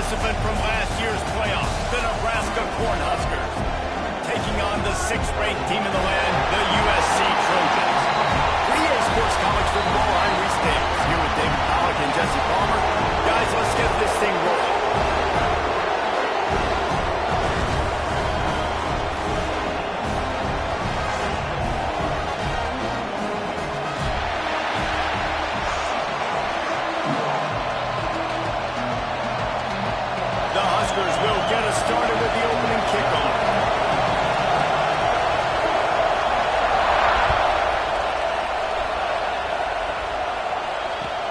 participant from last year's playoff, the Nebraska Cornhuskers, taking on the 6th-ranked team in the land, the USC Trojans. For EA Sports College Football, I'm Reese Davis, here with David Pollack and Jesse Palmer. Guys, let's get this thing rolling. Will get us started with the opening kickoff.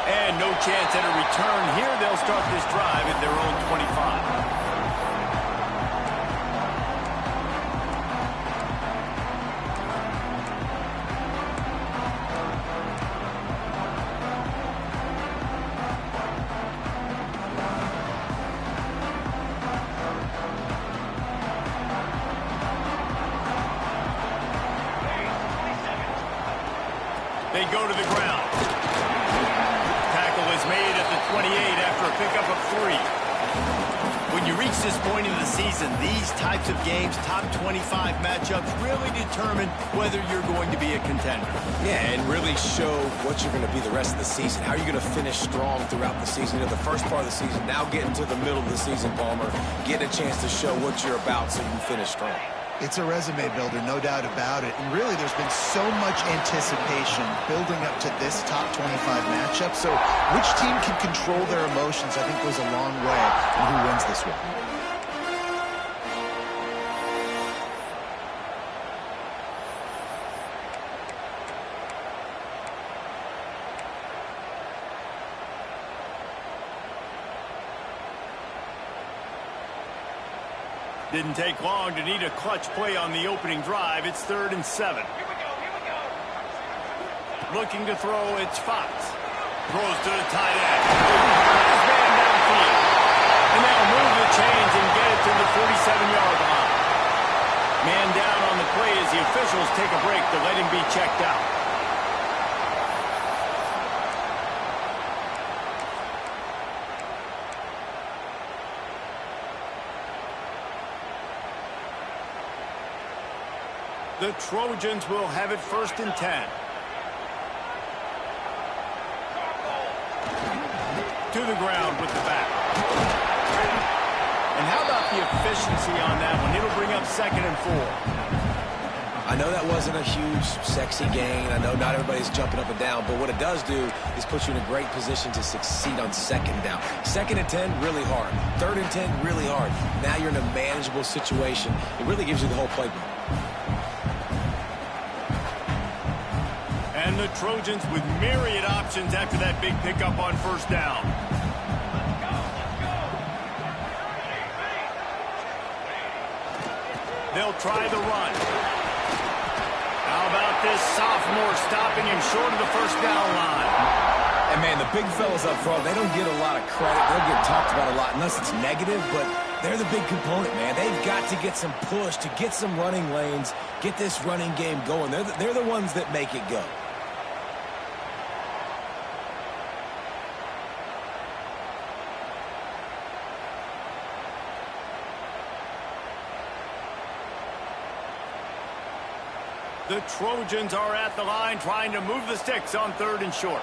And no chance at a return here. They'll start this drive at their own 25. They go to the ground. Tackle is made at the 28 after a pickup of 3. When you reach this point in the season, these types of games, top 25 matchups, really determine whether you're going to be a contender. Yeah, and really show what you're going to be the rest of the season. How are you going to finish strong throughout the season? You know, the first part of the season, now getting to the middle of the season, Palmer, get a chance to show what you're about so you can finish strong. It's a resume builder, no doubt about it. And really, there's been so much anticipation building up to this top 25 matchup. So which team can control their emotions, I think, goes a long way in who wins this one. Didn't take long to need a clutch play on the opening drive. It's 3rd and 7. Here we go. Looking to throw, it's Fox. Throws to the tight end. His man downfield. And they'll move the chains and get it to the 47-yard line. Man down on the play as the officials take a break to let him be checked out. The Trojans will have it 1st and 10. To the ground with the back. And how about the efficiency on that one? It'll bring up 2nd and 4. I know that wasn't a huge, sexy gain. I know not everybody's jumping up and down, but what it does do is put you in a great position to succeed on 2nd down. 2nd and 10, really hard. 3rd and 10, really hard. Now you're in a manageable situation. It really gives you the whole playbook. And the Trojans with myriad options after that big pickup on 1st down. They'll try the run. How about this sophomore stopping him short of the 1st down line? And, man, the big fellas up front, they don't get a lot of credit. They'll get talked about a lot unless it's negative, but they're the big component, man. They've got to get some push, to get some running lanes, get this running game going. They're the ones that make it go. The Trojans are at the line trying to move the sticks on 3rd and short.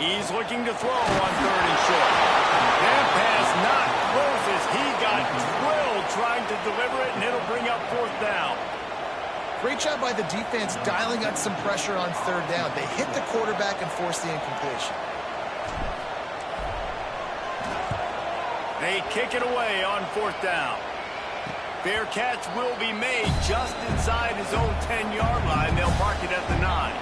He's looking to throw on 3rd and short. That pass not close as he got drilled trying to deliver it, and it'll bring up 4th down. Great job by the defense dialing up some pressure on 3rd down. They hit the quarterback and forced the incompletion. They kick it away on 4th down. Fair catch will be made just inside his own 10-yard line. They'll mark it at the 9.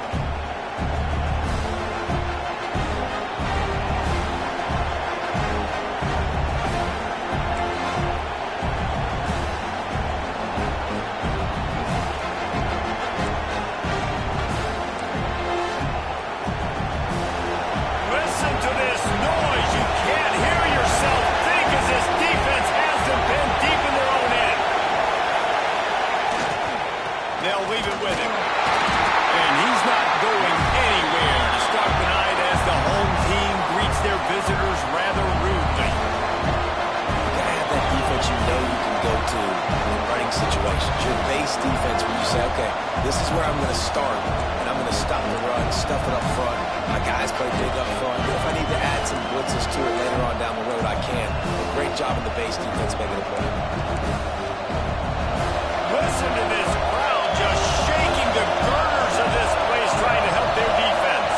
Listen to this noise. You can't hear yourself think as this defense has them pinned deep in their own end. They'll leave it with him. And he's not base defense where you say, okay, this is where I'm going to start, and I'm going to stop the run, stuff it up front. My guys play big up front. If I need to add some blitzes to it later on down the road, I can. But great job in the base defense making a play. Listen to this crowd just shaking the girders of this place trying to help their defense.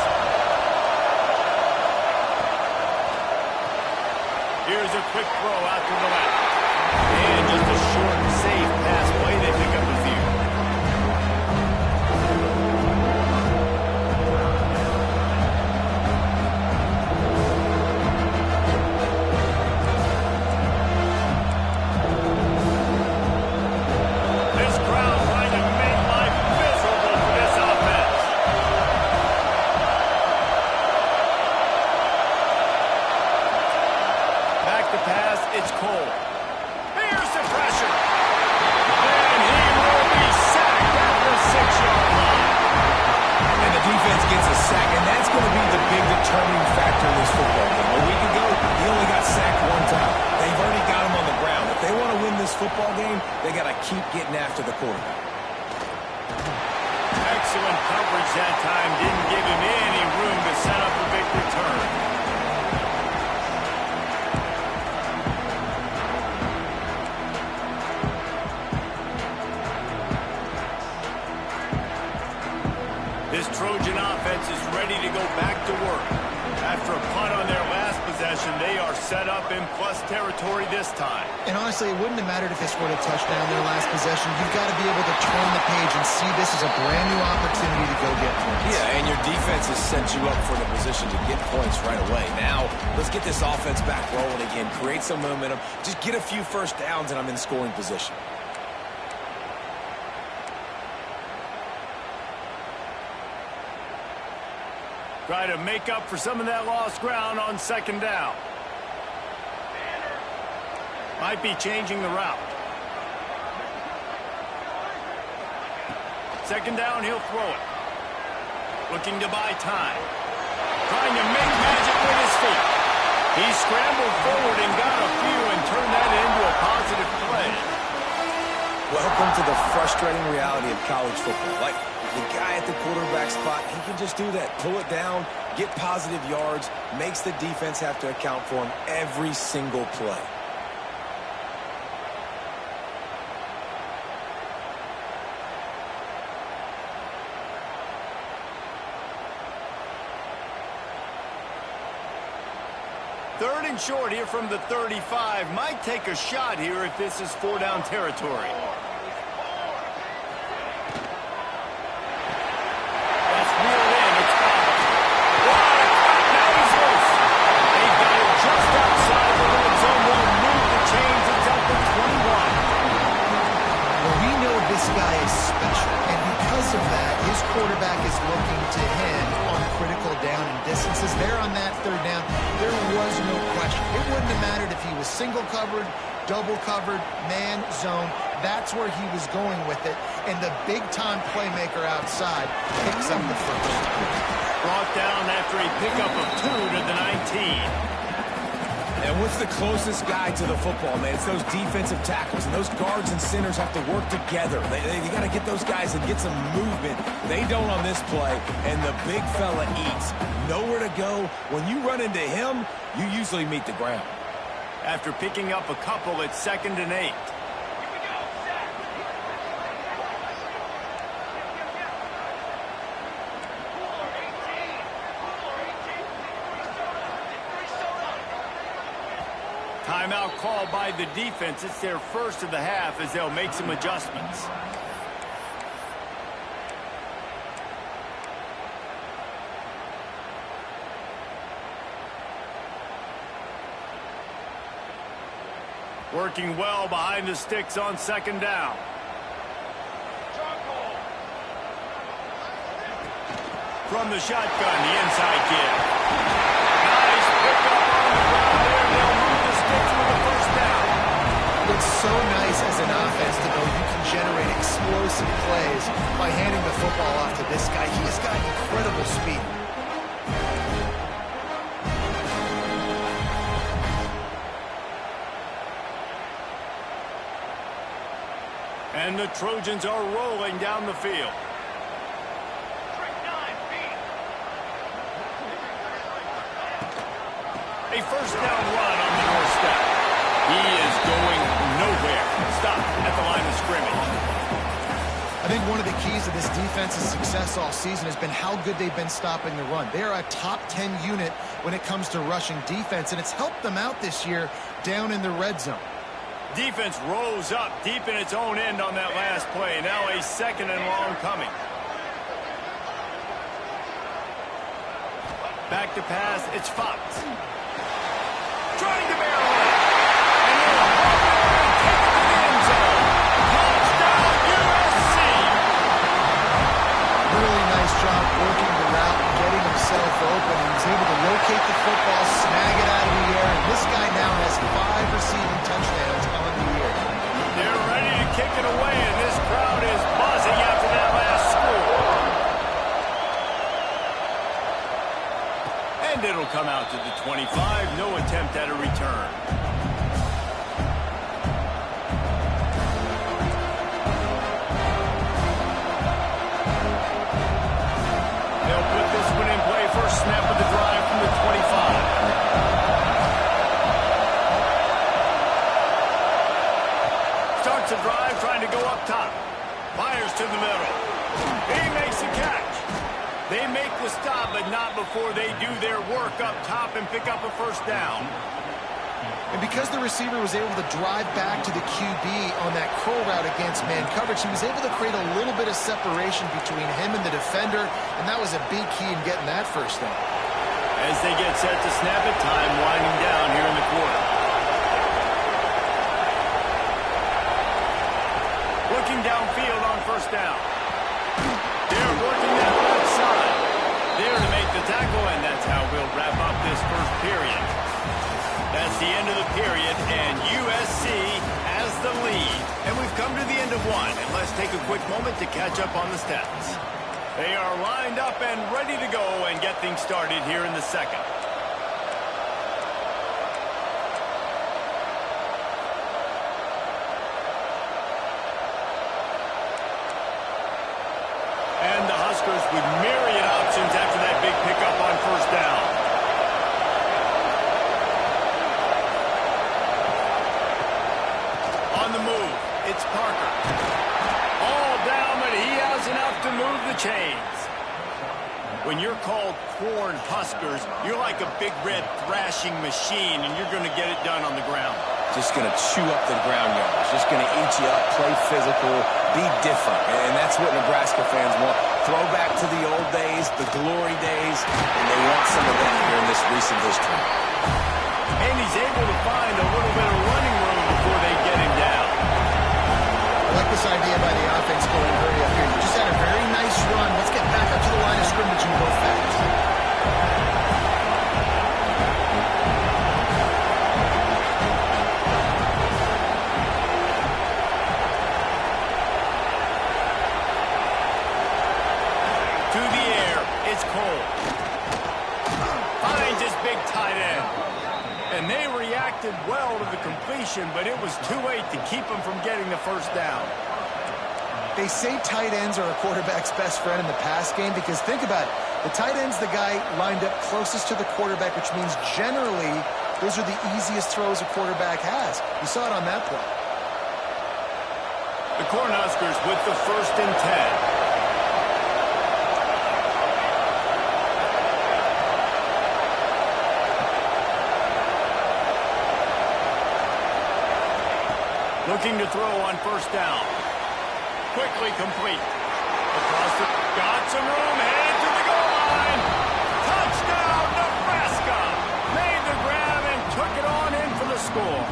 Here's a quick throw out to the left. And just a short, safe pass play. They pick up a few. This crowd trying to make life miserable for this offense. Back to pass, it's Cole. Here's the pressure. And he will be sacked at the 6-yard line. And the defense gets a sack, and that's going to be the big determining factor in this football game. A week ago, he only got sacked one time. They've already got him on the ground. If they want to win this football game, they got to keep getting after the quarterback. Excellent coverage that time. Didn't give him any room to set up a big return. This Trojan offense is ready to go back to work. After a punt on their last possession, they are set up in plus territory this time. And honestly, it wouldn't have mattered if they scored a touchdown their last possession. You've got to be able to turn the page and see this as a brand new opportunity to go get points. Yeah, and your defense has set you up for the position to get points right away. Now, let's get this offense back rolling again, create some momentum, just get a few first downs, and I'm in scoring position. Try to make up for some of that lost ground on second down. Might be changing the route. Second down, he'll throw it. Looking to buy time. Trying to make magic with his feet. He scrambled forward and got a few and turned that into a positive play. Welcome to the frustrating reality of college football. Like, the guy at the quarterback spot, he can just do that. Pull it down, get positive yards, makes the defense have to account for him every single play. Third and short here from the 35. Might take a shot here if this is 4-down territory. This guy is special, and because of that, his quarterback is looking to him on critical down and distances. There on that third down, there was no question. It wouldn't have mattered if he was single covered, double covered, man, zone. That's where he was going with it, and the big-time playmaker outside picks up the first. Brought down after a pickup of 2 to the 19. And what's the closest guy to the football, man? It's those defensive tackles, and those guards and centers have to work together. You got to get those guys and get some movement. They don't on this play, and the big fella eats. Nowhere to go. When you run into him, you usually meet the ground. After picking up a couple, it's 2nd and 8. Timeout called by the defense. It's their first of the half as they'll make some adjustments. Working well behind the sticks on second down. From the shotgun, the inside kid. Nice pickup on the ground there. They'll move the sticks for the first down. It's so nice as an offense to know you can generate explosive plays by handing the football off to this guy. He's got incredible speed. And and the Trojans are rolling down the field. A first down run on the doorstep. He is going nowhere. Stop at the line of scrimmage. I think one of the keys to this defense's success all season has been how good they've been stopping the run. They're a top 10 unit when it comes to rushing defense, and it's helped them out this year down in the red zone. Defense rose up deep in its own end on that last play. Now a second and long coming. Back to pass, it's Fox. Trying to barrel it. And he'll take it to the end zone. Touchdown, USC. Really nice job working the route and getting himself open. He was able to locate the football, snag it out of the air, and this guy now has 5 receiving touchdowns on the year. They're ready to kick it away, and this crowd is buzzing after that last score. And it'll come out to the 25. No attempt at a return. They'll put this one in play. First snap of the drive from the 25. Starts a drive trying to go up top. Fires to the middle. He makes a catch. They make the stop, but not before they do their work up top and pick up a first down. And because the receiver was able to drive back to the QB on that curl route against man coverage, he was able to create a little bit of separation between him and the defender, and that was a big key in getting that first down. As they get set to snap it, time winding down here in the quarter. Looking downfield on first down. They're working that left side. There to make the tackle, and that's how we'll wrap up this first period. That's the end of the period, and USC has the lead. And we've come to the end of one, and let's take a quick moment to catch up on the stats. They are lined up and ready to go and get things started here in the second. And the Huskers with myriad options after that big pickup on first down. On the move, it's Parker. All down, but he has enough to move the chains. When you're called Corn Huskers, you're like a big red thrashing machine, and you're going to get it done on the ground. Just going to chew up the ground yards. Just going to eat you up, play physical, be different. And that's what Nebraska fans want. Throwback to the old days, the glory days, and they want some of that here in this recent history. And he's able to find a little bit of running room before they get him down. I like this idea by the offense going hurry up here. You just had a very nice run. Let's get back up to the line of scrimmage and go fast. To the air, it's Cole. Finds his big tight end. And they reacted well to the completion, but it was too late to keep them from getting the first down. They say tight ends are a quarterback's best friend in the pass game because think about it. The tight end's the guy lined up closest to the quarterback, which means generally those are the easiest throws a quarterback has. You saw it on that play. The Cornhuskers with the 1st and 10. Looking to throw on first down. Quickly complete. Across the... Got some room. Headed to the goal line. Touchdown, Nebraska. Made the grab and took it on in for the score.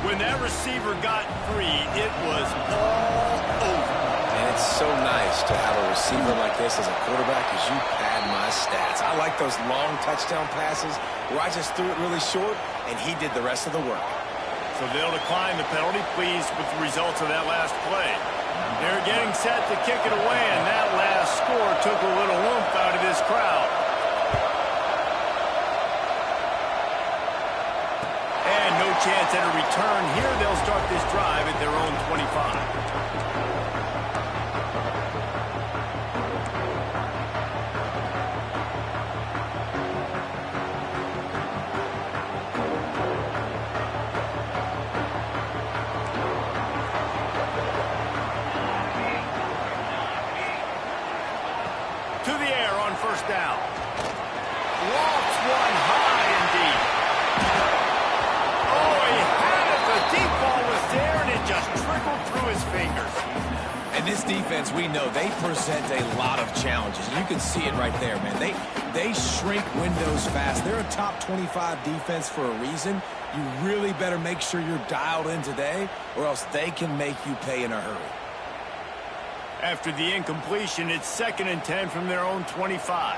When that receiver got free, it was all over. And it's so nice to have a receiver like this as a quarterback because you pad my stats. I like those long touchdown passes where I just threw it really short and he did the rest of the work. So they'll decline the penalty, pleased with the results of that last play. They're getting set to kick it away, and that last score took a little oomph out of this crowd. And no chance at a return. Here they'll start this drive at their own 25. To the air on first down. Lofts one high and deep. Oh, he had it. The deep ball was there, and it just trickled through his fingers. And this defense, we know, they present a lot of challenges. You can see it right there, man. They shrink windows fast. They're a top 25 defense for a reason. You really better make sure you're dialed in today, or else they can make you pay in a hurry. After the incompletion, it's 2nd and 10 from their own 25.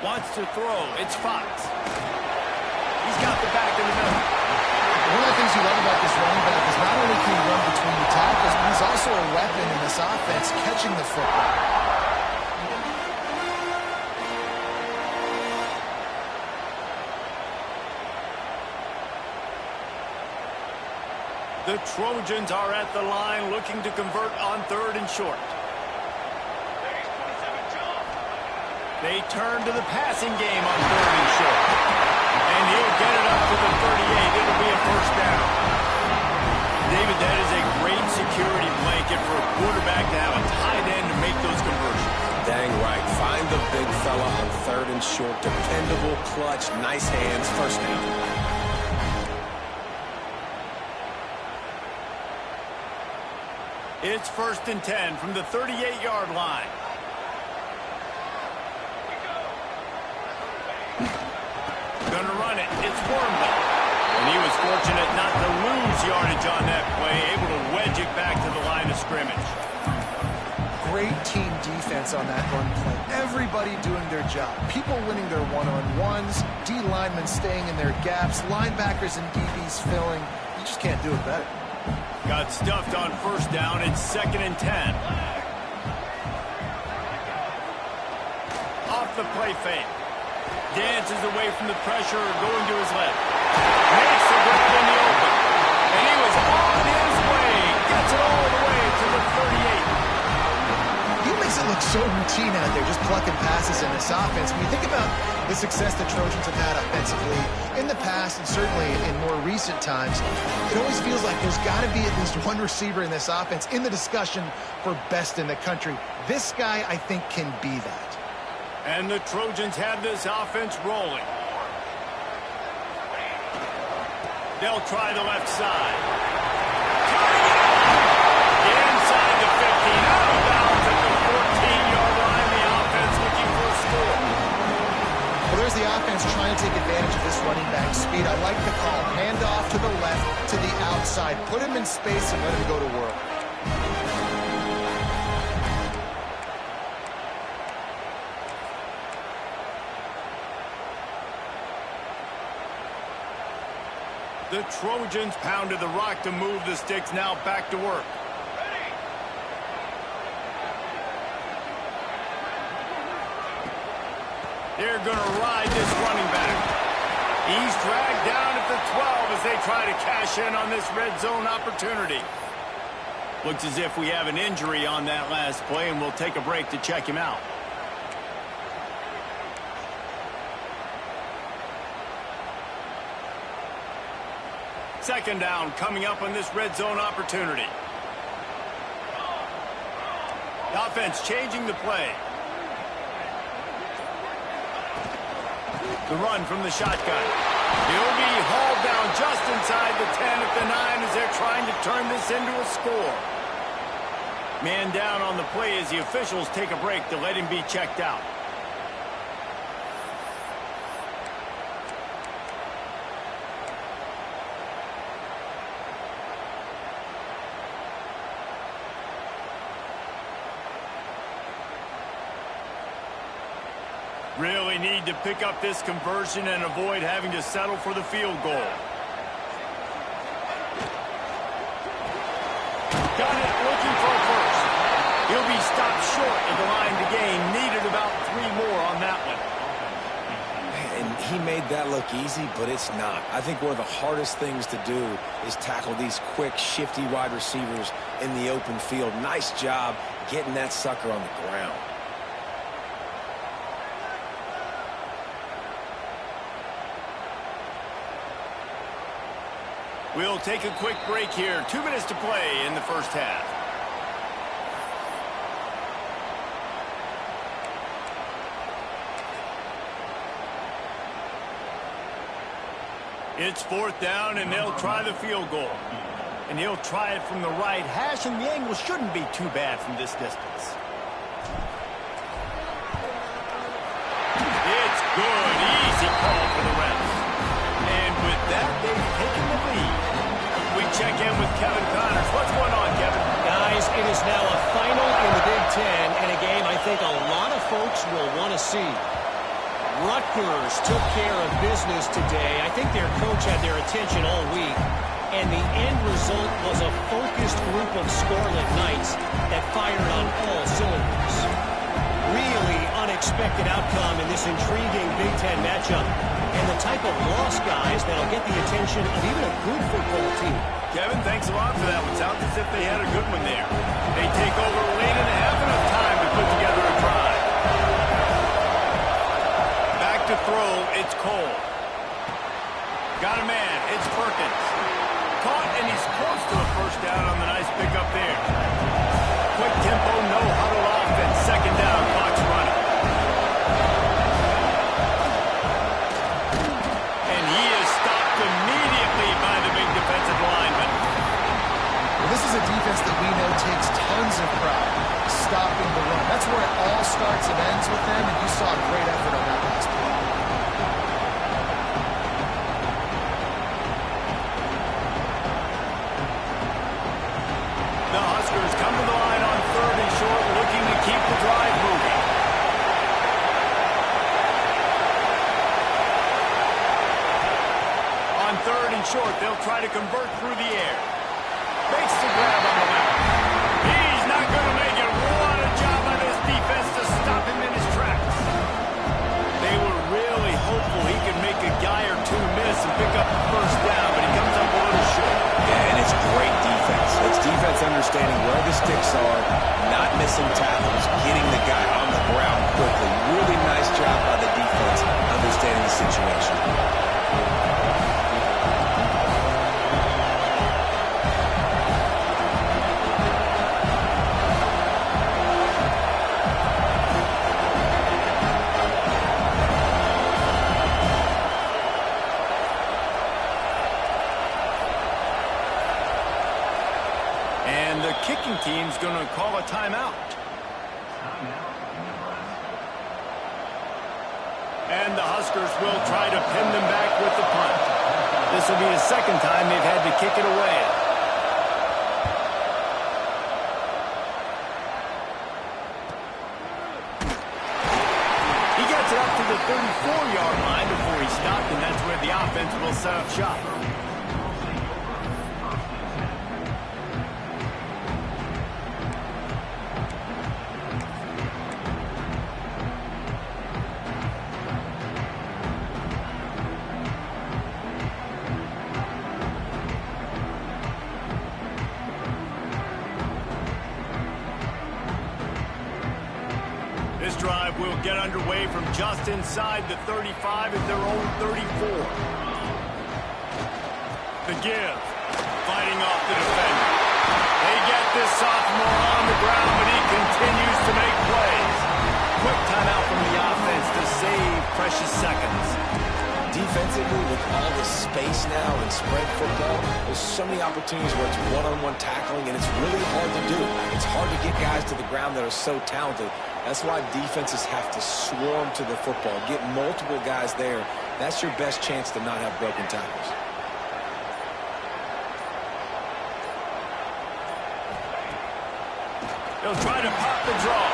Wants to throw. It's Fox. He's got the back in the middle. One of the things you love about this running back is not only can he run between the tackles, but he's also a weapon in this offense, catching the football. The Trojans are at the line looking to convert on 3rd and short. They turn to the passing game on 3rd and short. And he'll get it up to the 38. It'll be a first down. David, that is a great security blanket for a quarterback to have a tight end to make those conversions. Dang right. Find the big fella on 3rd and short. Dependable, clutch, nice hands, first down. It's 1st and 10 from the 38-yard line. Gonna run it. It's Wormley. And he was fortunate not to lose yardage on that play, able to wedge it back to the line of scrimmage. Great team defense on that run play. Everybody doing their job. People winning their one-on-ones, D linemen staying in their gaps, linebackers and DBs filling. You just can't do it better. Got stuffed on first down. It's 2nd and 10. Off the play fake. Dances away from the pressure, going to his left. Makes the grip in the open. And he was on his way. Gets it all the way to the 38. He makes it look so routine out there, just plucking passes in this offense. When you think about the success the Trojans have had offensively in the past and certainly in more recent times, it always feels like there's got to be at least one receiver in this offense in the discussion for best in the country. This guy, I think, can be that. And the Trojans have this offense rolling. They'll try the left side. Inside the 15, out of bounds at the 14-yard line. The offense looking for a score. Well, there's the offense trying to take advantage of this running back speed. I like the call. Hand off to the left, to the outside. Put him in space and let him go to work. The Trojans pounded the rock to move the sticks. Now back to work. They're going to ride this running back. He's dragged down at the 12 as they try to cash in on this red zone opportunity. Looks as if we have an injury on that last play, and we'll take a break to check him out. Second down coming up on this red zone opportunity. The offense changing the play. The run from the shotgun. He'll be hauled down just inside the 10 at the 9 as they're trying to turn this into a score. Man down on the play as the officials take a break to let him be checked out. Really need to pick up this conversion and avoid having to settle for the field goal. Got it, looking for a first. He'll be stopped short of the line to gain. Needed about 3 more on that one. And he made that look easy, but it's not. I think one of the hardest things to do is tackle these quick, shifty wide receivers in the open field. Nice job getting that sucker on the ground. We'll take a quick break here. 2 minutes to play in the first half. It's 4th down, and they'll try the field goal. And he'll try it from the right hash, and the angle shouldn't be too bad from this distance. It's good. Easy call for the refs. And with that, they've taken the lead. We check in with Kevin Connors. What's going on, Kevin? Guys, it is now a final in the Big Ten, and a game I think a lot of folks will want to see. Rutgers took care of business today. I think their coach had their attention all week, and the end result was a focused group of Scarlet Knights that fired on all cylinders. Really unexpected outcome in this intriguing Big Ten matchup, and the type of loss, guys, that'll get the attention of even a good football team. Kevin, thanks a lot for that one. Sounds as if they had a good one there. They take over late in the half, enough time to put together a drive. Back to throw, it's Cole. Got a man, it's Perkins. Caught, and he's close to a first down on the nice pickup there. Quick tempo, no huddle offense. 2nd down, clock's running. And he is stopped immediately by the big defensive lineman. Well, this is a defense that we know takes tons of pride stopping the run. That's where it all starts and ends with them, and you saw a great effort on that last play. The Huskers come to the line on 3rd and short, looking to keep the drive moving. On 3rd and short, they'll try to convert through the air. Makes the grab on the left. He's not going to make it. What a job by this defense to stop him in his tracks. They were really hopeful he could make a guy or two miss and pick up the first down, but he comes up a little short. Yeah, and it's great defense. It's defense understanding where the sticks are, not missing tackles, getting the guy on the ground quickly. Really nice job by the defense understanding the situation. And the kicking team's going to call a timeout. And the Huskers will try to pin them back with the punt. This will be the 2nd time they've had to kick it away. He gets it up to the 34-yard line before he stopped, and that's where the offense will set up shop. This drive will get underway from just inside the 35 at their own 34. The give, fighting off the defender. They get this sophomore on the ground, but he continues to make plays. Quick timeout from the offense to save precious seconds. Defensively, with all the space now and spread football, there's so many opportunities where it's one-on-one tackling, and it's really hard to do. It's hard to get guys to the ground that are so talented. That's why defenses have to swarm to the football, get multiple guys there. That's your best chance to not have broken tackles. They'll try to pop the draw.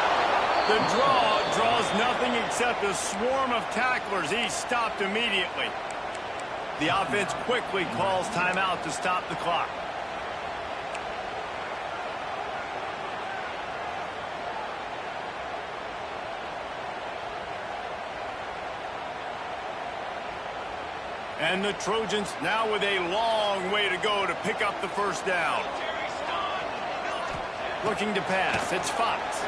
The draw draws nothing except a swarm of tacklers. He's stopped immediately. The offense quickly calls timeout to stop the clock. And the Trojans now with a long way to go to pick up the first down. Looking to pass. It's Fox.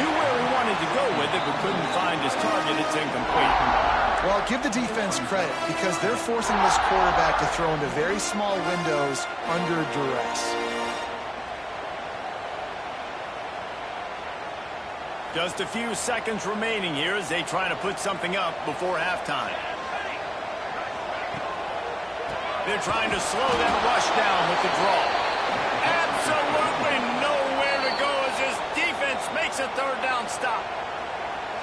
Knew where he wanted to go with it, but couldn't find his target. It's incomplete. Well, give the defense credit because they're forcing this quarterback to throw into very small windows under duress. Just a few seconds remaining here as they try to put something up before halftime. They're trying to slow that rush down with the draw. Absolutely nowhere to go as this defense makes a third down stop.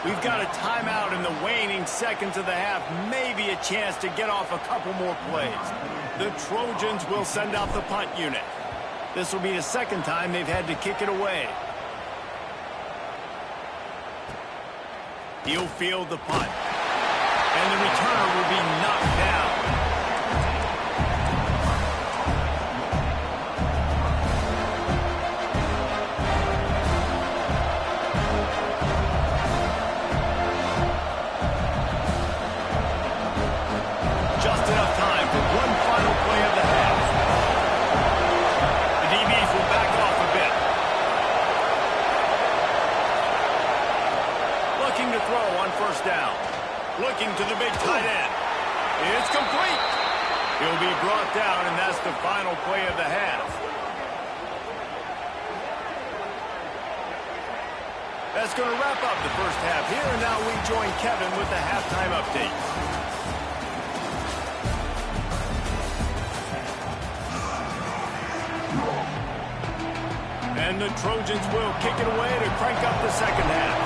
We've got a timeout in the waning seconds of the half. Maybe a chance to get off a couple more plays. The Trojans will send out the punt unit. This will be the second time they've had to kick it away. He'll field the punt. And the returner will be knocked down. Just enough time for one final play of the half. The DBs will back off a bit. Looking to throw on first down. Looking to the big tight end. It's complete. He'll be brought down, and that's the final play of the half. That's going to wrap up the first half here, and now we join Kevin with the halftime update. And the Trojans will kick it away to crank up the second half.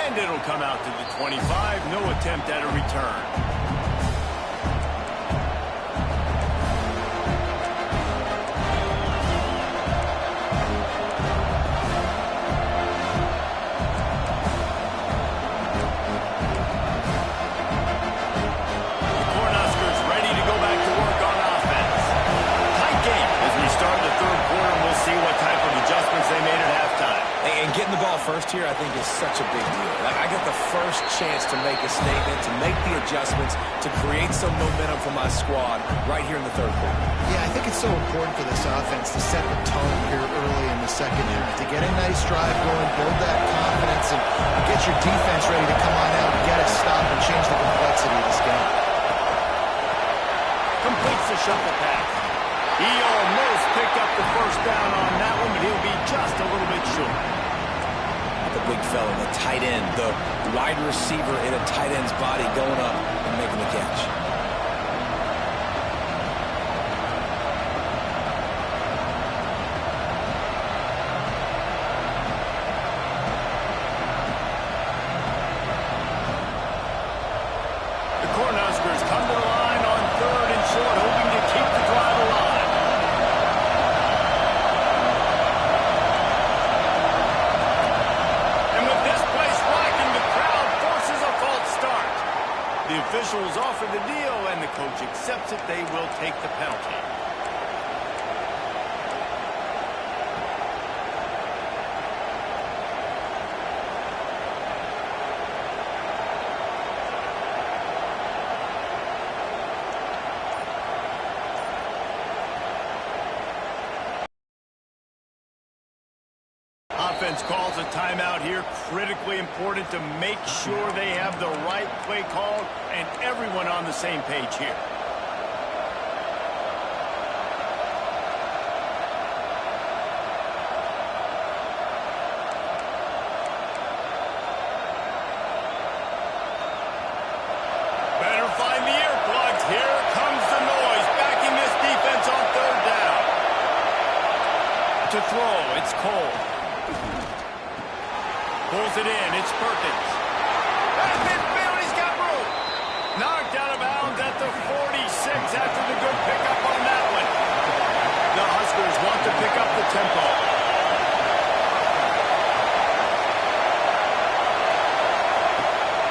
And it'll come out to the 25. No attempt at a return. Getting the ball first here, I think, is such a big deal. Like, I get the first chance to make a statement, to make the adjustments, to create some momentum for my squad right here in the third quarter. Yeah, I think it's so important for this offense to set the tone here early in the second half, to get a nice drive going, build that confidence, and get your defense ready to come on out and get a stop and change the complexity of this game. Completes the shuffle pass. He almost picked up the first down on that one, but he'll be just a little bit short. The big fella, the tight end, the wide receiver in a tight end's body going up and making the catch. The Cornhuskers come to the line on third and short, hoping to keep the drive alive. The officials offer the deal, and the coach accepts it. They will take the penalty. Offense calls a timeout here. Critically important to make sure they have the right play called and everyone on the same page here. Better find the earplugs. Here comes the noise. Backing this defense on third down. To throw, it's Cole. Pulls it in. It's Perkins. At midfield, he's got room. Knocked out of bounds at the 46 after the good pickup on that one. The Huskers want to pick up the tempo.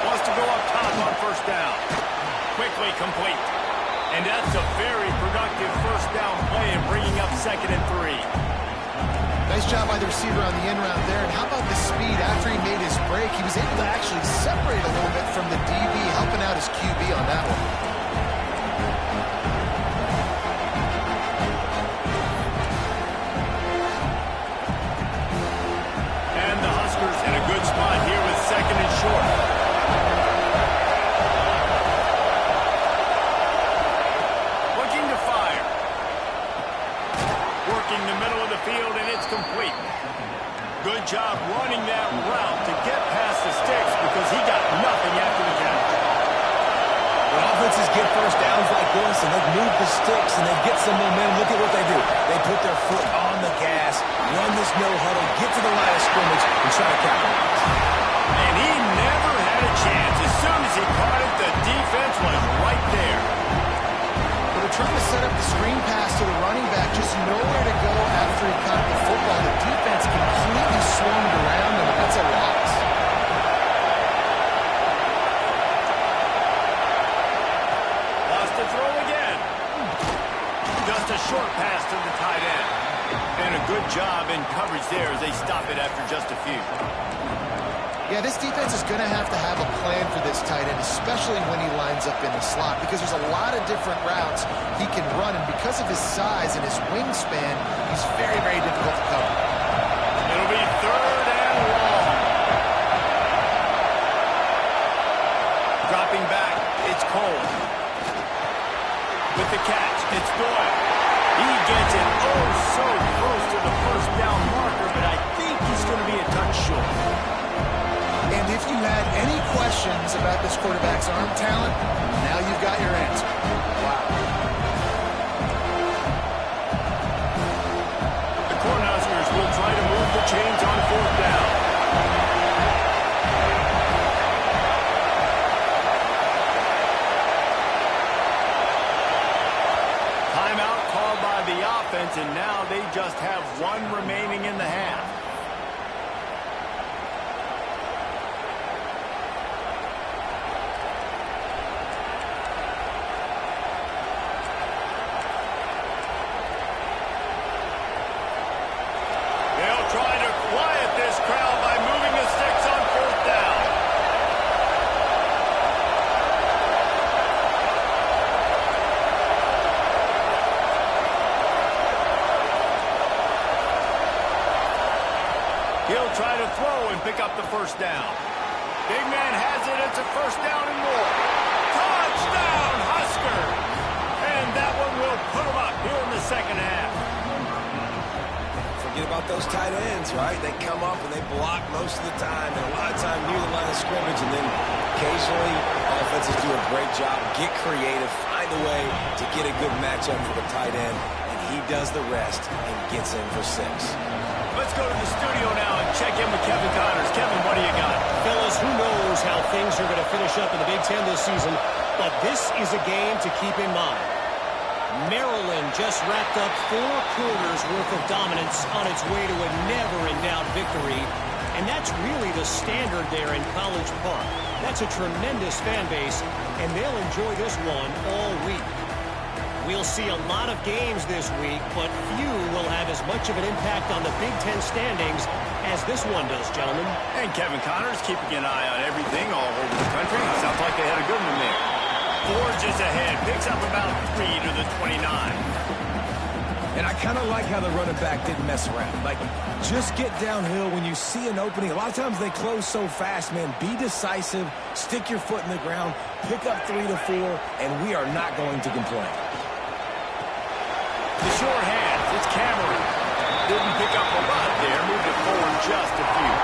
Wants to go up top on first down. Quickly complete. And that's a very productive first down play in bringing up 2nd and 3. Nice job by the receiver on the in route there. And how about the speed? After he made his break, he was able to actually separate a little bit from the DB, helping out his QB on that one. And the Huskers in a good spot here with second and short. Looking to fire. Working the middle of the field, and it's complete. Good job running that route to get past the sticks because he got nothing after the catch. When offenses get first downs like this and they move the sticks and they get some momentum, look at what they do. They put their foot on the gas, run this no huddle, get to the line of scrimmage, and try to capitalize. And he never had a chance. As soon as he caught it, the defense was right there. But they're trying to set up the screen pass to the running back, just nowhere to go after he caught the football. The defense completely swarmed around him, and that's a loss. Lost the throw again. Just a short pass to the tight end. And a good job in coverage there as they stop it after just a few. Yeah, this defense is going to have a plan for this tight end, especially when he lines up in the slot, because there's a lot of different routes he can run, and because of his size and his wingspan, he's very, very difficult to cover. It'll be third and long. Dropping back, it's Cole. With the catch, it's Doyle. He gets it oh so close to the first down marker, but I think he's going to be a touch short. And if you had any questions about this quarterback's arm talent, now you've got your answer. Wow. The Cornhuskers will try to move the chains on fourth down. Timeout called by the offense, and now they just have one remaining in the half. He'll try to throw and pick up the first down. Big man has it. It's a first down and more. Touchdown, Husker! And that one will put him up here in the second half. Forget about those tight ends, right? They come up and they block most of the time, and a lot of time near the line of scrimmage, and then occasionally offenses do a great job, get creative, find a way to get a good matchup for the tight end, and he does the rest and gets in for 6. Let's go to the studio now and check in with Kevin Connors. Kevin, what do you got? Fellas, who knows how things are going to finish up in the Big Ten this season, but this is a game to keep in mind. Maryland just wrapped up 4 quarters worth of dominance on its way to a never-in-doubt victory, and that's really the standard there in College Park. That's a tremendous fan base, and they'll enjoy this one all week. We'll see a lot of games this week, but few will have as much of an impact on the Big Ten standings as this one does, gentlemen. And Kevin Connors keeping an eye on everything all over the country. Sounds like they had a good one there. Forges ahead, picks up about 3 to the 29. And I kind of like how the running back didn't mess around. Like, just get downhill when you see an opening. A lot of times they close so fast, man. Be decisive, stick your foot in the ground, pick up 3 to 4, and we are not going to complain. The short hands, it's Cameron. Didn't pick up a lot there, moved it forward just a few.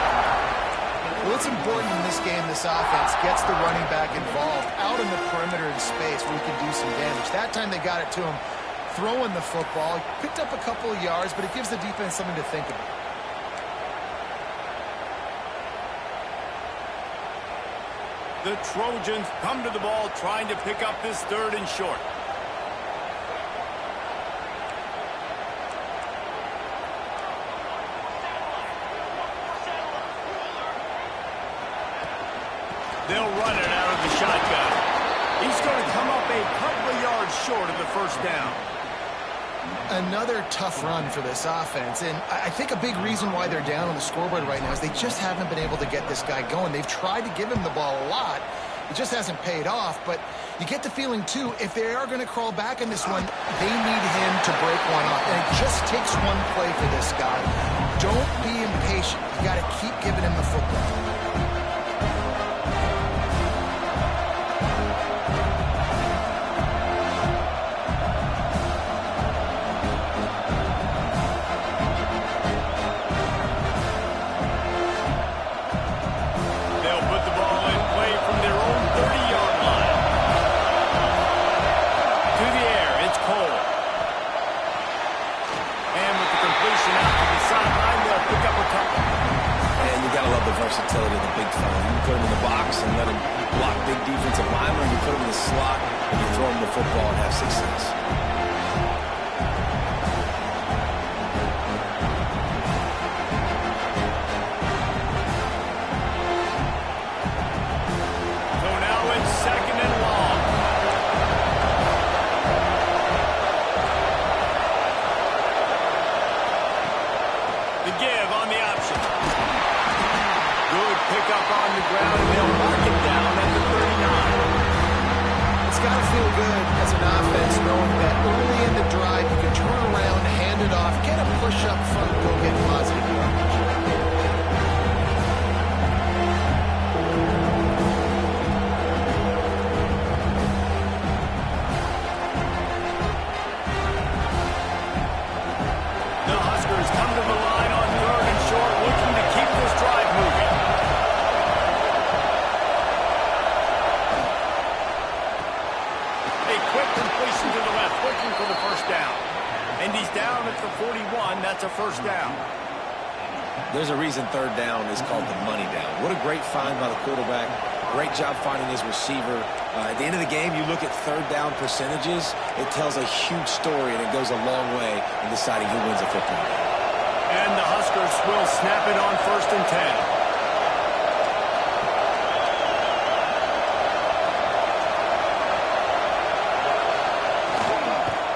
Well, it's important in this game, this offense gets the running back involved out in the perimeter in space where he can do some damage. That time they got it to him throwing the football. Picked up a couple of yards, but it gives the defense something to think about. The Trojans come to the ball trying to pick up this third and short. They'll run it out of the shotgun. He's going to come up a couple of yards short of the first down. Another tough run for this offense, and I think a big reason why they're down on the scoreboard right now is they just haven't been able to get this guy going. They've tried to give him the ball a lot. It just hasn't paid off, but you get the feeling, too, if they are going to crawl back in this one, they need him to break one off, and it just takes one play for this guy. Don't be impatient. You got to keep giving him the football. Versatility of the big fella. You can put him in the box and let him block big defensive linemen. You put him in the slot and you throw him the football and have success. So now it's 2nd and long. The give on the option. Good pick up on the ground, and they'll mark it down at the 39. It's got to feel good as an offense knowing that early in the drive you can turn around, hand it off, get a push up front, go get positive yardage. The Huskers come to the line on 3rd and short, looking to keep this drive moving. A quick completion to the left, looking for the first down. And he's down at the 41. That's a first down. There's a reason 3rd down is called the money down. What a great find by the quarterback. Great job finding his receiver. At the end of the game, you look at 3rd down percentages. It tells a huge story, and it goes a long way in deciding who wins a football game. And the Huskers will snap it on 1st and 10.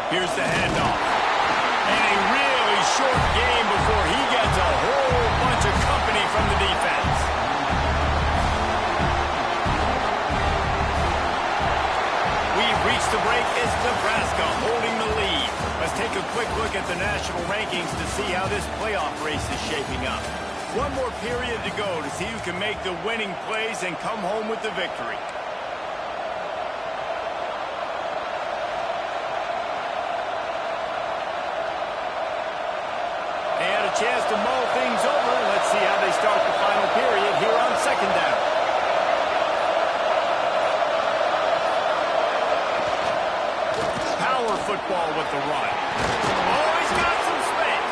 Here's the handoff. And a really short game before he gets a whole bunch of company from the defense. We've reached the break. It's Nebraska holding the lead. Let's take a quick look at the national rankings to see how this playoff race is shaping up. One more period to go to see who can make the winning plays and come home with the victory. Chance to mull things over. Let's see how they start the final period here on 2nd down. Power football with the run. Oh, he's got some space.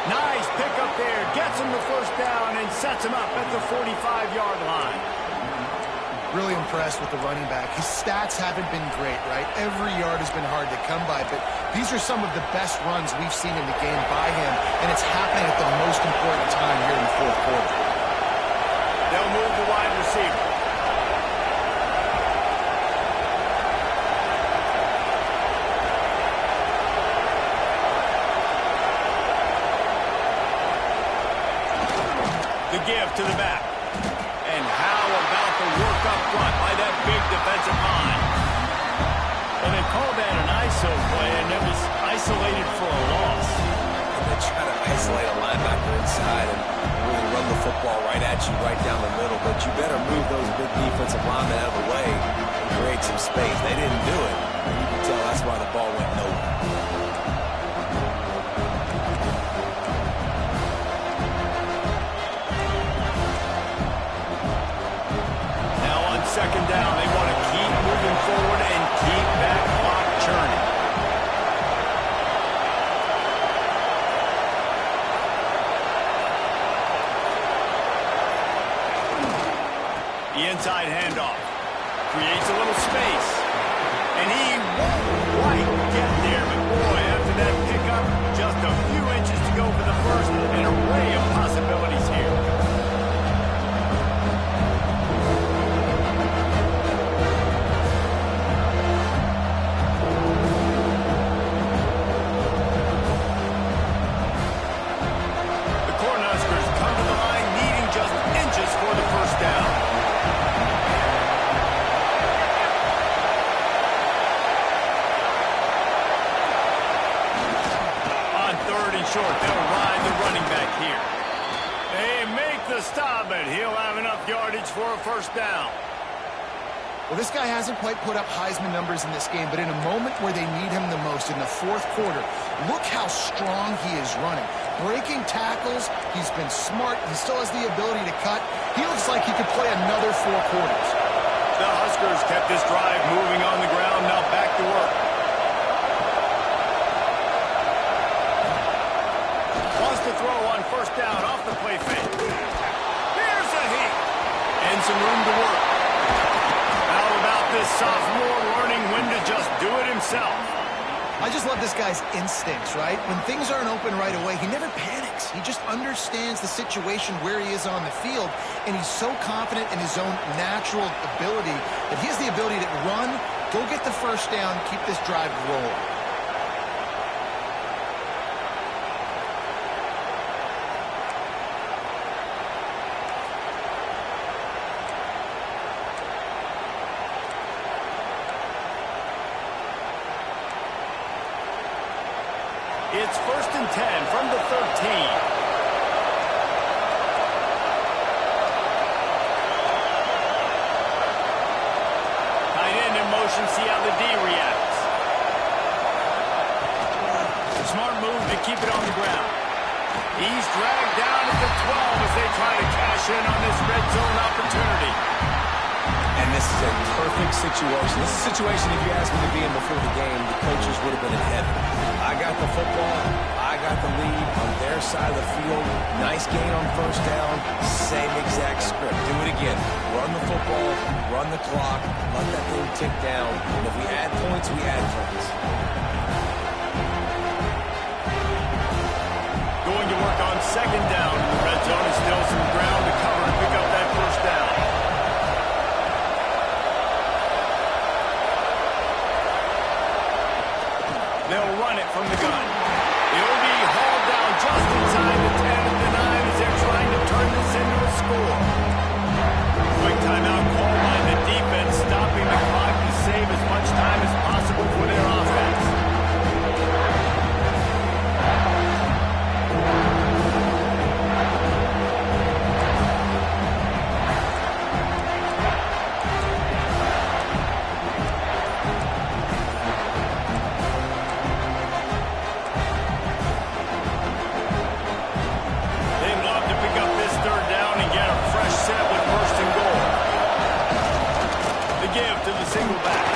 Nice pickup there. Gets him the first down and sets him up at the 45-yard line. Really impressed with the running back. His stats haven't been great, right? Every yard has been hard to come by, but these are some of the best runs we've seen in the game by him, and it's happening at the most important time here in the 4th quarter. They'll move the wide receiver. The give to the back. And how about the work up front by that big defensive line? Well, they called that an ISO play, and it was isolated for a loss. And they try to isolate a linebacker inside and really run the football right at you, right down the middle. But you better move those big defensive linemen out of the way and create some space. They didn't do it. And you can tell that's why the ball went nowhere. Now on 2nd down, they want to keep moving forward and keep that clock churning. The inside handoff creates a little space, and he won't quite get there, but boy, after that pickup, just a few inches to go for the first, an array of possibilities here. short. They'll ride the running back here. They make the stop, but he'll have enough yardage for a first down. Well, this guy hasn't quite put up Heisman numbers in this game, but in a moment where they need him the most, in the fourth quarter, look how strong he is running. Breaking tackles, he's been smart, he still has the ability to cut. He looks like he could play another 4 quarters. The Huskers kept this drive moving on the ground, now back to work. Wants to throw on first down off the play fake. Here's a heat. And some room to work. How about this sophomore learning when to just do it himself? I just love this guy's instincts, right? When things aren't open right away, he never panics. He just understands the situation where he is on the field, and he's so confident in his own natural ability that he has the ability to run, go get the first down, keep this drive rolling. It's 1st and 10 from the 13. Tight end in motion, see how the D reacts. Smart move to keep it on the ground. He's dragged down at the 12 as they try to cash in on this red zone opportunity. And this is a perfect situation. This is a situation, if you asked me to be in before the game, the coaches would have been in heaven. I got the football. I got the lead on their side of the field. Nice gain on first down. Same exact script. Do it again. Run the football. Run the clock. Let that thing tick down. And if we add points, we add points. Going to work on second down. The red zone is still some ground to cover to pick up that first down. They'll run it from the gun. It'll be hauled down just inside the 10 at the 9 as they're trying to turn this into a score. Quick timeout called by the defense, stopping the clock to save as much time as possible for their offense. To the single back.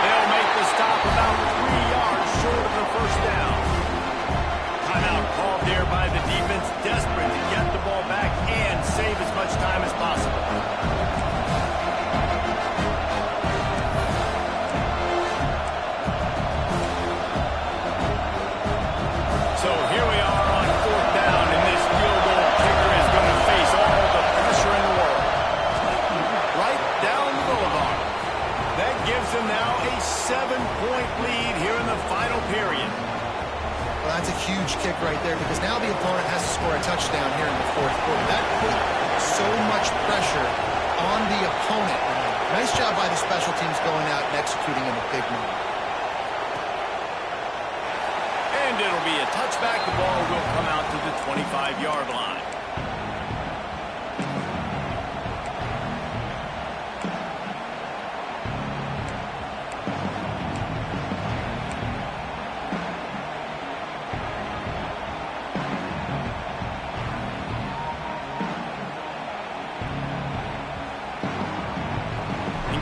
They'll make the stop about 3 yards short of the first down. Timeout called there by the defense, desperate to get the ball back and save as much time as possible. So here we are on 4th down, and this field goal kicker is going to face all the pressure in the world. Right down the boulevard. That gives them now a 7-point lead here in the final period. Well, that's a huge kick right there because now the opponent has to score a touchdown here in the fourth quarter. That put so much pressure on the opponent. Nice job by the special teams going out and executing in a big moment. And it'll be a touchback. The ball will come out to the 25-yard line.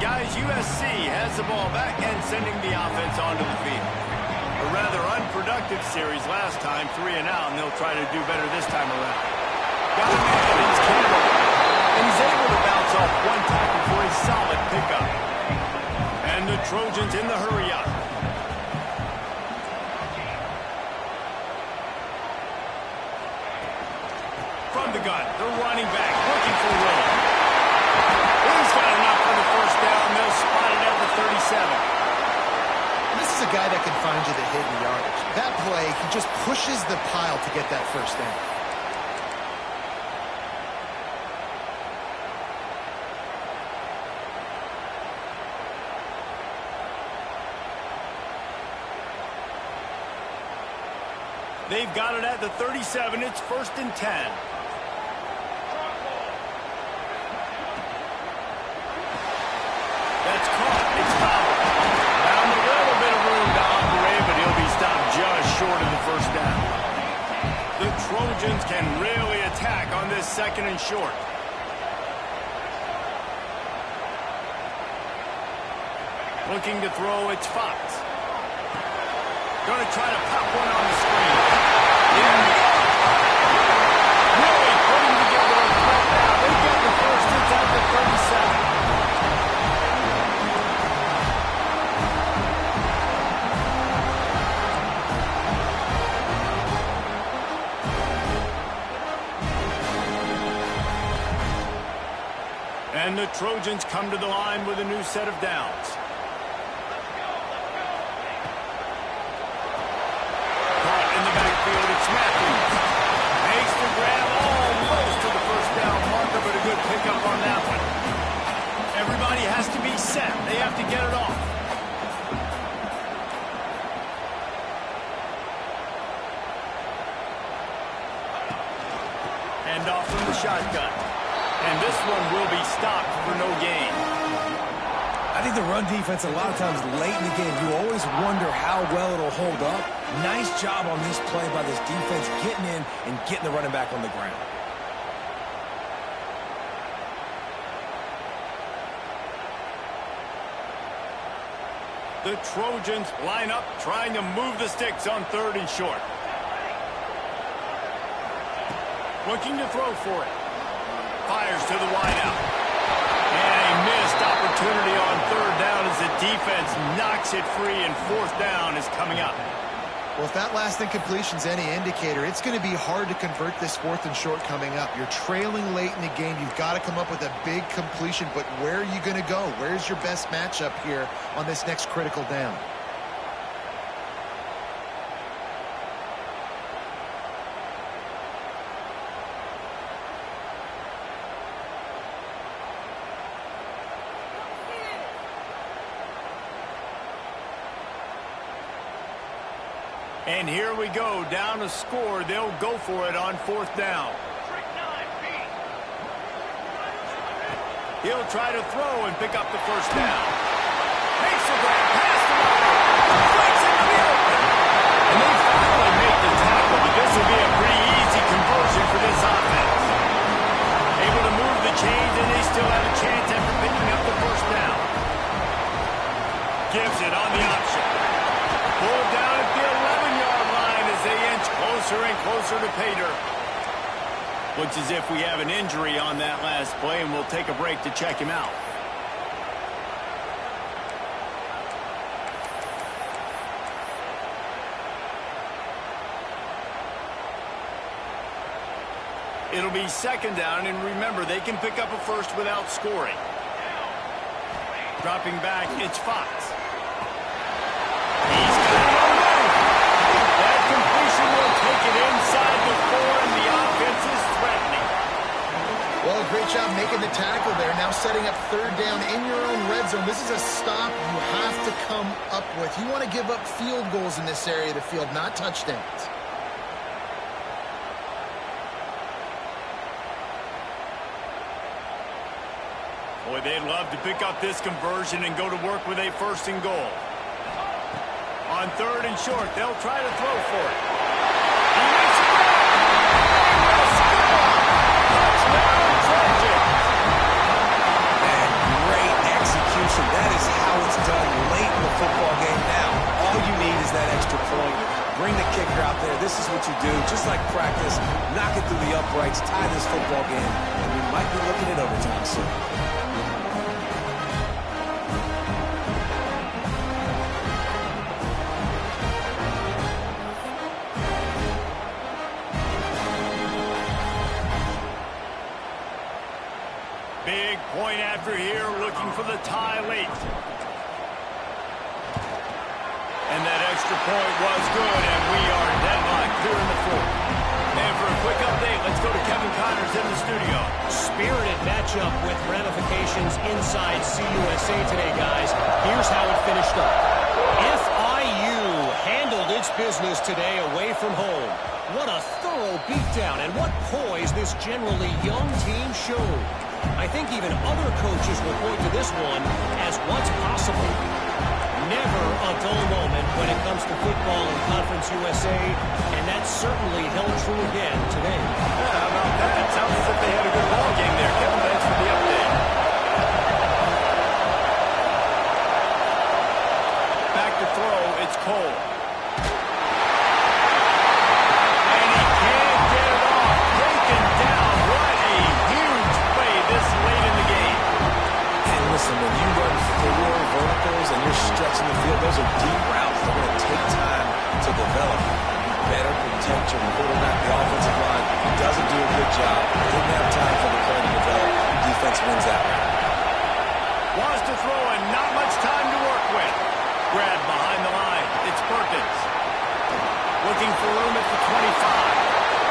Guys, USC has the ball back and sending the offense onto the field. A rather unproductive series last time, 3 and out, and they'll try to do better this time around. Got a man, it's Campbell. And he's able to bounce off one tackle for a solid pickup. And the Trojans in the hurry up. From the gun, the running back looking for room. He's got enough for the first down. They'll spot it at the 37. This is a guy that can find you the hidden yardage. That play, he just pushes the pile to get that first down. They've got it at the 37. It's 1st and 10. That's caught. It's fouled. Found a little bit of room to operate, but he'll be stopped just short of the 1st down. The Trojans can really attack on this 2nd and short. Looking to throw, it's Fox. Going to try to pop one on the screen. Here we go. Really putting together a threat now. They get the 1st. It's at the 37. And the Trojans come to the line with a new set of downs. Caught in the backfield, it's Matthews. Makes the grab almost to the 1st down marker, but a good pickup on that one. Everybody has to be set. They have to get it off. And off from the shotgun. And this one will be stopped for no gain. I think the run defense, a lot of times late in the game, you always wonder how well it'll hold up. Nice job on this play by this defense, getting in and getting the running back on the ground. The Trojans line up, trying to move the sticks on 3rd and short. Looking to throw for it. Fires to the wideout. And a missed opportunity on 3rd down as the defense knocks it free, and 4th down is coming up. Well, if that last incompletion's any indicator, it's going to be hard to convert this 4th and short coming up. You're trailing late in the game. You've got to come up with a big completion, but where are you going to go? Where's your best matchup here on this next critical down? And here we go, down a score. They'll go for it on 4th down. He'll try to throw and pick up the 1st down. Makes the grab, pass the line, breaks into the open. And they finally make the tackle, but this will be a pretty easy conversion for this offense. Able to move the chains, and they still have a chance after picking up the 1st down. Gives it on the option. Pulled down at the 11-yard line as they inch closer and closer to pay dirt. Looks as if we have an injury on that last play, and we'll take a break to check him out. It'll be 2nd down, and remember, they can pick up a 1st without scoring. Dropping back, it's Fox. He's got it already. That completion will take it inside the 4, and the offense is threatening. Well, great job making the tackle there. Now setting up 3rd down in your own red zone. This is a stop you have to come up with. You want to give up field goals in this area of the field, not touchdowns. Boy, they'd love to pick up this conversion and go to work with a 1st and goal. On 3rd and short, they'll try to throw for it. He makes it back. Touchdown, Trojans. And great execution. That is how it's done late in the football game now. All you need is that extra point. Bring the kicker out there. This is what you do. Just like practice, knock it through the uprights, tie this football game, and we might be looking at overtime soon. Big point after here, looking for the tie late. And that extra point was good, and we are deadlocked here in the 4th. And for a quick update, let's go to Kevin Connors in the studio. Spirited matchup with ramifications inside CUSA today, guys. Here's how it finished up. FIU handled its its business today away from home. What a thorough beatdown, and what poise this generally young team showed. I think even other coaches will point to this one as what's possible. Never a dull moment when it comes to football in Conference USA, and that certainly held true again today. Yeah, how about that? Sounds as if they had a good ball game there. Kevin, thanks for the update. Back to throw, it's Cole. And he can't get it off. Taken down. What a huge play this late in the game. And listen, when you run 4 verticals and you're stretching the field, those are deep routes. They're going to take time to develop. You better protect your quarterback. The offensive line doesn't do a good job. Didn't have time for the play to develop. Defense wins that round. Wants to throw and not much time to work with. Grab behind the line. It's Perkins. Looking for room at the 25.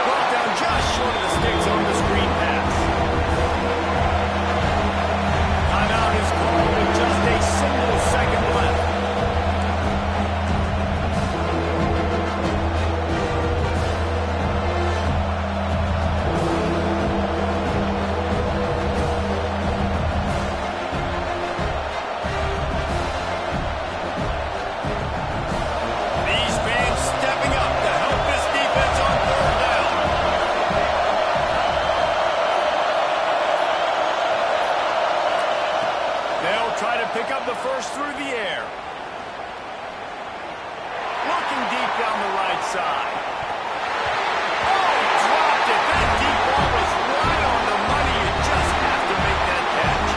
Brought down just short of the sticks on the screen pass. Timeout is called with just a single second left. These fans stepping up to help this defense on third down. They'll try to pick up the first through the air. Looking deep down the right side. Oh, dropped it. That deep ball was right on the money. You just have to make that catch.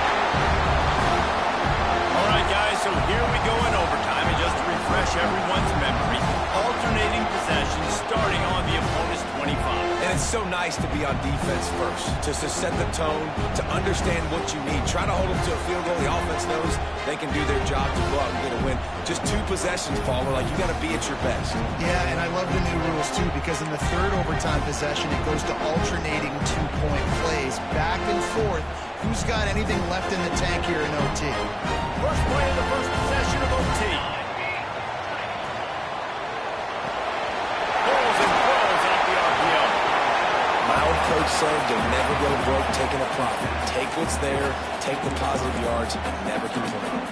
All right, guys, so here we go in overtime. And just to refresh everyone's memory, alternating possessions starting on the opponent's 25. And it's so nice to be on defense first, just to set the tone, to understand what you need. Try to hold them to a field goal. The offense knows they can do their job to go out and get a win. Just 2 possessions, Paul. Like, you got to be at your best. Yeah, and I love the new rules, too, because in the third overtime possession, it goes to alternating 2-point plays, back and forth. Who's got anything left in the tank here in OT? First play of the first possession of OT. Pulls and throws off the RPO. My old coach said you'll never go broke taking a profit. Take what's there, take the positive yards, and never complain.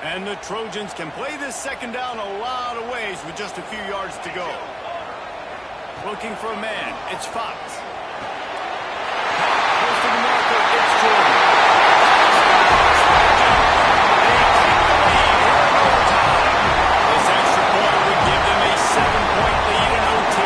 And the Trojans can play this second down a lot of ways with just a few yards to go. Looking for a man. It's Fox. Close to the marker. It's Jordan. They take the lead here in overtime. This extra point would give them a 7-point lead in OT.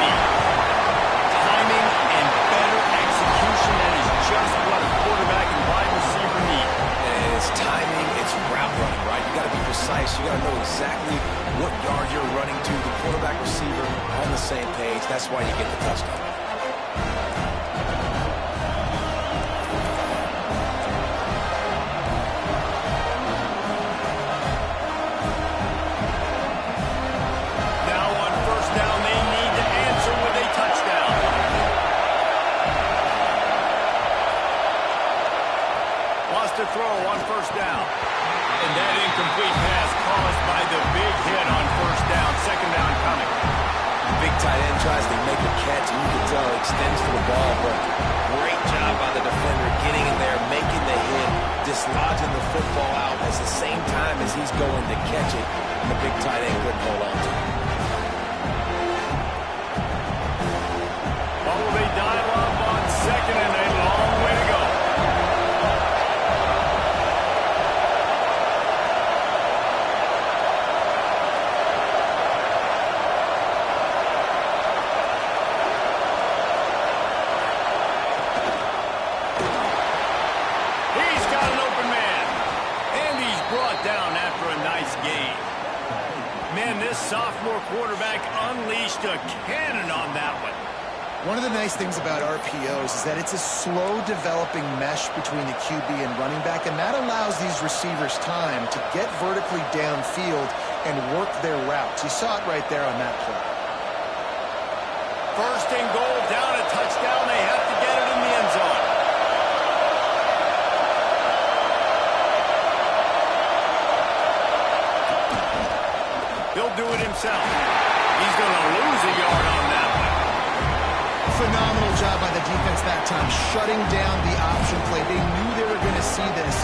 Timing and better execution, that is just what a quarterback and wide receiver need. And it's timing, it's route running, right? You got to be precise. You got to know exactly what yard you're running to. The quarterback, receiver on the same page. That's why you get the touchdown. Now on first down, they need to answer with a touchdown. Wants to throw on first down. And that incomplete pass caused by the big hit on first down. Second down coming. Big tight end tries to make a catch, and you can tell it extends to the ball, but great job by the defender getting in there, making the hit, dislodging the football out at the same time as he's going to catch it, and the big tight end couldn't hold on to it. What will they dive up on second, and a long way to go. He's got an open man. And he's brought down after a nice gain. Man, this sophomore quarterback unleashed a cannon on that one. One of the nice things about RPOs is that it's a slow developing mesh between the QB and running back, and that allows these receivers time to get vertically downfield and work their routes. You saw it right there on that play. First and goal, down a touchdown. They have to get it phenomenal job by the defense that time, shutting down the option play. They knew they were going to see this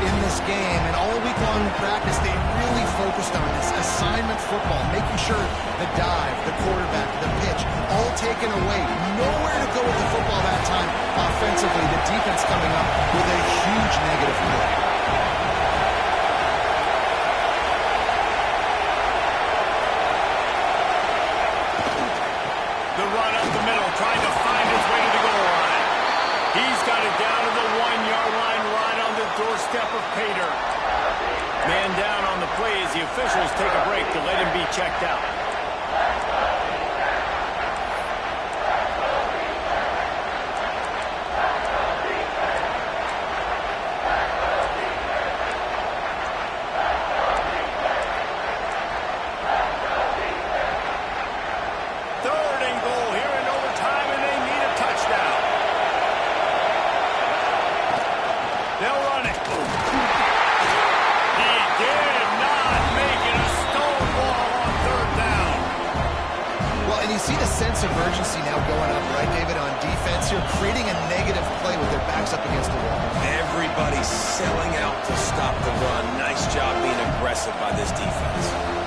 in this game, and all week long in practice, they really focused on this assignment football, making sure the dive, the quarterback, the pitch, all taken away. Nowhere to go with the football that time offensively. The defense coming up with a huge negative play. Trying to find his way to the goal line. He's got it down to the 1-yard line right on the doorstep of pay dirt. Man down on the play as the officials take a break to let him be checked out. Sense of urgency now going up, right, David, on defense here, creating a negative play with their backs up against the wall. Everybody's selling out to stop the run. Nice job being aggressive by this defense.